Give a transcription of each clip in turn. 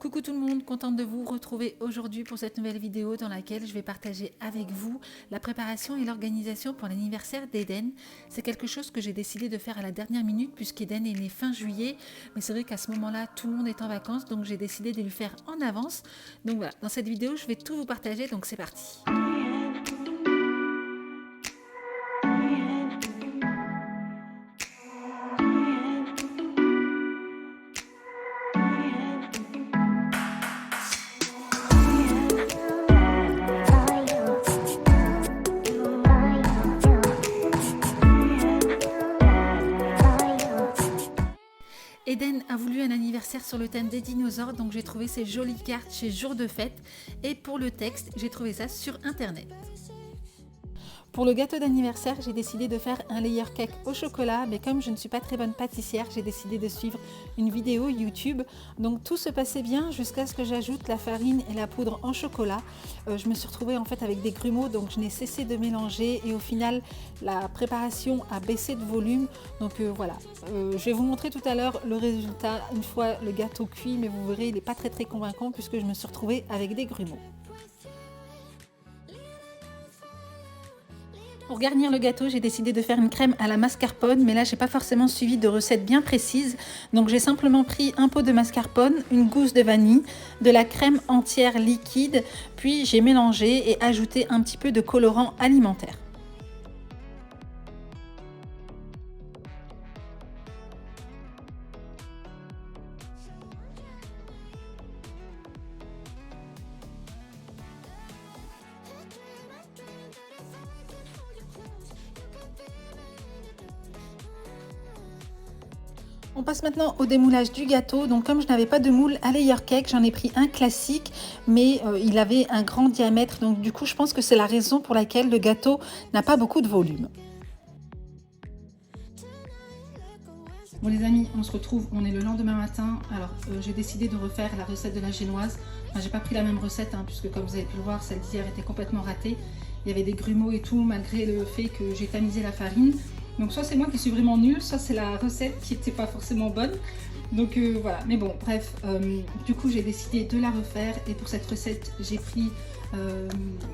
Coucou tout le monde, contente de vous retrouver aujourd'hui pour cette nouvelle vidéo dans laquelle je vais partager avec vous la préparation et l'organisation pour l'anniversaire d'Eden. C'est quelque chose que j'ai décidé de faire à la dernière minute puisqu'Eden est né fin juillet, mais c'est vrai qu'à ce moment-là tout le monde est en vacances, donc j'ai décidé de le faire en avance. Donc voilà, dans cette vidéo je vais tout vous partager, donc c'est parti. Eden a voulu un anniversaire sur le thème des dinosaures, donc j'ai trouvé ces jolies cartes chez Jour de Fête. Et pour le texte, j'ai trouvé ça sur internet. Pour le gâteau d'anniversaire, j'ai décidé de faire un layer cake au chocolat, mais comme je ne suis pas très bonne pâtissière, j'ai décidé de suivre une vidéo YouTube. Donc tout se passait bien jusqu'à ce que j'ajoute la farine et la poudre en chocolat. Je me suis retrouvée en fait avec des grumeaux, donc je n'ai cessé de mélanger et au final la préparation a baissé de volume. Donc voilà, je vais vous montrer tout à l'heure le résultat une fois le gâteau cuit, mais vous verrez il n'est pas très convaincant puisque je me suis retrouvée avec des grumeaux. Pour garnir le gâteau, j'ai décidé de faire une crème à la mascarpone, mais là, j'ai pas forcément suivi de recette bien précise. Donc, j'ai simplement pris un pot de mascarpone, une gousse de vanille, de la crème entière liquide, puis j'ai mélangé et ajouté un petit peu de colorant alimentaire. On passe maintenant au démoulage du gâteau. Donc comme je n'avais pas de moule à layer cake, j'en ai pris un classique, mais il avait un grand diamètre. Donc du coup, je pense que c'est la raison pour laquelle le gâteau n'a pas beaucoup de volume. Bon les amis, on se retrouve, on est le lendemain matin. Alors j'ai décidé de refaire la recette de la génoise. Enfin, j'ai pas pris la même recette, puisque comme vous avez pu le voir, celle d'hier était complètement ratée. Il y avait des grumeaux et tout, malgré le fait que j'ai tamisé la farine. Donc soit c'est moi qui suis vraiment nulle, soit c'est la recette qui n'était pas forcément bonne. Donc voilà, mais bon, bref, du coup j'ai décidé de la refaire. Et pour cette recette, j'ai pris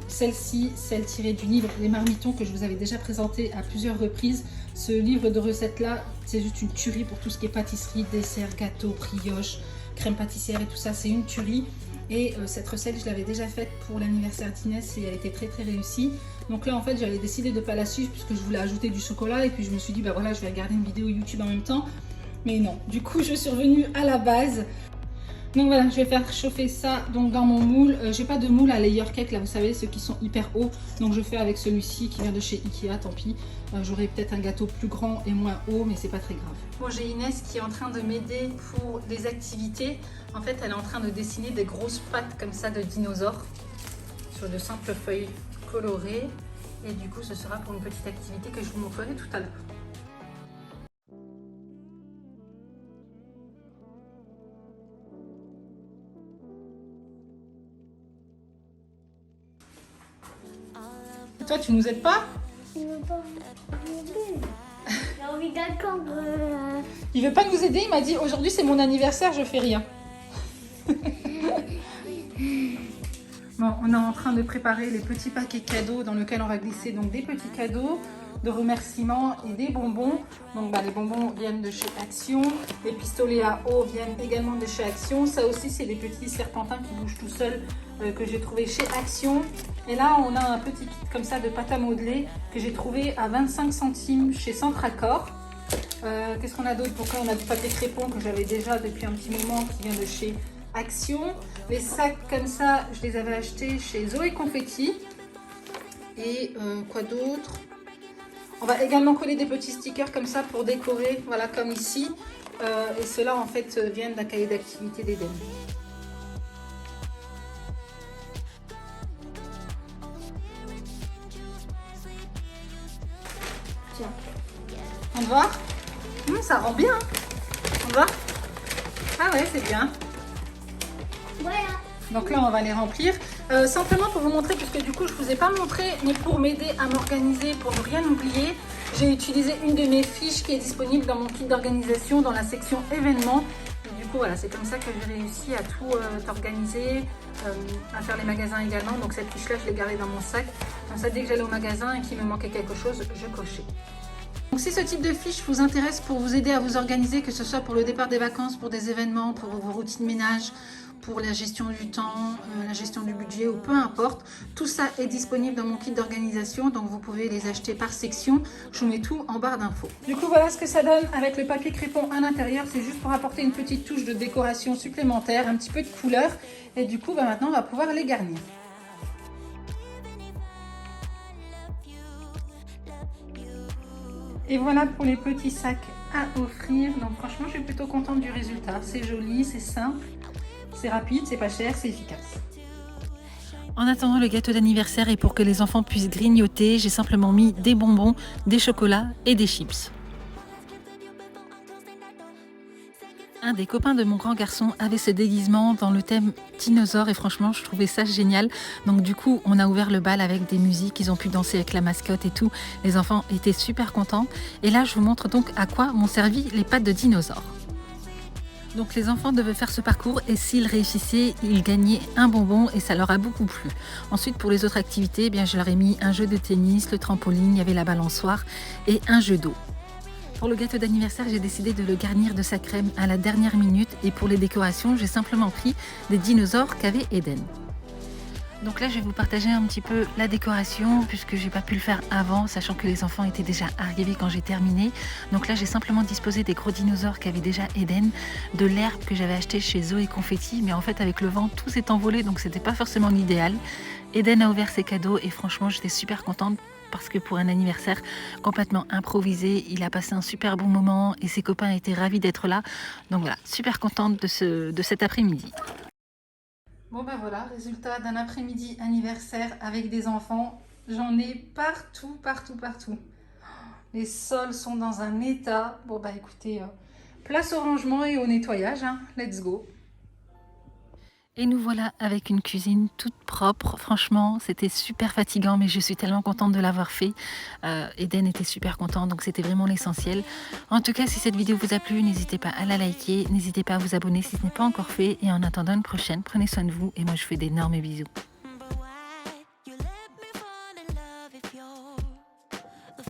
celle-ci, celle tirée du livre Les Marmitons que je vous avais déjà présenté à plusieurs reprises. Ce livre de recettes là, c'est juste une tuerie pour tout ce qui est pâtisserie, dessert, gâteau, brioche, crème pâtissière et tout ça, c'est une tuerie. Et cette recette, je l'avais déjà faite pour l'anniversaire d'Inès et elle était très réussie. Donc là, en fait, j'avais décidé de ne pas la suivre puisque je voulais ajouter du chocolat. Et puis je me suis dit, bah voilà, je vais regarder une vidéo YouTube en même temps. Mais non, du coup, je suis revenue à la base. Donc voilà, je vais faire chauffer ça donc dans mon moule. J'ai pas de moule à layer cake, là, vous savez, ceux qui sont hyper hauts. Donc je fais avec celui-ci qui vient de chez Ikea, tant pis. J'aurai peut-être un gâteau plus grand et moins haut, mais c'est pas très grave. Bon, j'ai Inès qui est en train de m'aider pour des activités. En fait, elle est en train de dessiner des grosses pattes comme ça de dinosaures sur de simples feuilles colorées. Et du coup, ce sera pour une petite activité que je vous montrerai tout à l'heure. Et toi, tu nous aides pas? Il veut pas m'aider. J'ai envie d'attendre. Il veut pas nous aider, il m'a dit aujourd'hui c'est mon anniversaire, je fais rien. Bon, on est en train de préparer les petits paquets cadeaux dans lesquels on va glisser donc des petits cadeaux de remerciements et des bonbons. Donc les bonbons viennent de chez Action, les pistolets à eau viennent également de chez Action. Ça aussi c'est des petits serpentins qui bougent tout seuls que j'ai trouvé chez Action. Et là on a un petit kit comme ça de pâte à modeler que j'ai trouvé à 25 centimes chez Centre Accord. Qu'est-ce qu'on a d'autre? Pourquoi on a du papier crépon que j'avais déjà depuis un petit moment qui vient de chez Action. Les sacs comme ça, je les avais achetés chez Zoé Confetti. Et quoi d'autre? On va également coller des petits stickers comme ça pour décorer, voilà comme ici. Et ceux-là en fait viennent d'un cahier d'activité d'Eden. Tiens, on va voir. Ça rend bien. On va voir. Ah ouais, c'est bien. Voilà. Donc là, on va les remplir. Simplement pour vous montrer, puisque du coup, je ne vous ai pas montré, mais pour m'aider à m'organiser, pour ne rien oublier, j'ai utilisé une de mes fiches qui est disponible dans mon kit d'organisation dans la section événements. Et du coup voilà, c'est comme ça que j'ai réussi à tout organiser, à faire les magasins également. Donc cette fiche là je l'ai gardée dans mon sac, comme ça dès que j'allais au magasin et qu'il me manquait quelque chose, je cochais. Donc si ce type de fiche vous intéresse pour vous aider à vous organiser, que ce soit pour le départ des vacances, pour des événements, pour vos routines ménage, pour la gestion du temps, la gestion du budget ou peu importe, tout ça est disponible dans mon kit d'organisation, donc vous pouvez les acheter par section. Je vous mets tout en barre d'infos. Du coup voilà ce que ça donne avec le papier crépon à l'intérieur, c'est juste pour apporter une petite touche de décoration supplémentaire, un petit peu de couleur, et du coup maintenant on va pouvoir les garnir. Et voilà pour les petits sacs à offrir. Donc franchement, je suis plutôt contente du résultat. C'est joli, c'est simple, c'est rapide, c'est pas cher, c'est efficace. En attendant le gâteau d'anniversaire et pour que les enfants puissent grignoter, j'ai simplement mis des bonbons, des chocolats et des chips. Un des copains de mon grand garçon avait ce déguisement dans le thème dinosaure et franchement je trouvais ça génial. Donc du coup on a ouvert le bal avec des musiques, ils ont pu danser avec la mascotte et tout. Les enfants étaient super contents. Et là je vous montre donc à quoi m'ont servi les pattes de dinosaure. Donc les enfants devaient faire ce parcours et s'ils réussissaient, ils gagnaient un bonbon et ça leur a beaucoup plu. Ensuite pour les autres activités, je leur ai mis un jeu de tennis, le trampoline, il y avait la balançoire et un jeu d'eau. Pour le gâteau d'anniversaire, j'ai décidé de le garnir de sa crème à la dernière minute et pour les décorations, j'ai simplement pris des dinosaures qu'avait Eden. Donc là, je vais vous partager un petit peu la décoration puisque j'ai pas pu le faire avant, sachant que les enfants étaient déjà arrivés quand j'ai terminé. Donc là, j'ai simplement disposé des gros dinosaures qu'avait déjà Eden, de l'herbe que j'avais acheté chez Zoé Confetti, mais en fait avec le vent, tout s'est envolé, donc c'était pas forcément l'idéal. Eden a ouvert ses cadeaux et franchement, j'étais super contente. Parce que pour un anniversaire complètement improvisé, il a passé un super bon moment et ses copains étaient ravis d'être là. Donc voilà, super contente de cet après-midi. Bon voilà, résultat d'un après-midi anniversaire avec des enfants. J'en ai partout, partout, partout. Les sols sont dans un état. Bon écoutez, place au rangement et au nettoyage, hein. Let's go. Et nous voilà avec une cuisine toute propre. Franchement, c'était super fatigant, mais je suis tellement contente de l'avoir fait. Eden était super content, donc c'était vraiment l'essentiel. En tout cas, si cette vidéo vous a plu, n'hésitez pas à la liker, n'hésitez pas à vous abonner si ce n'est pas encore fait. Et en attendant une prochaine, prenez soin de vous et moi je vous fais d'énormes bisous.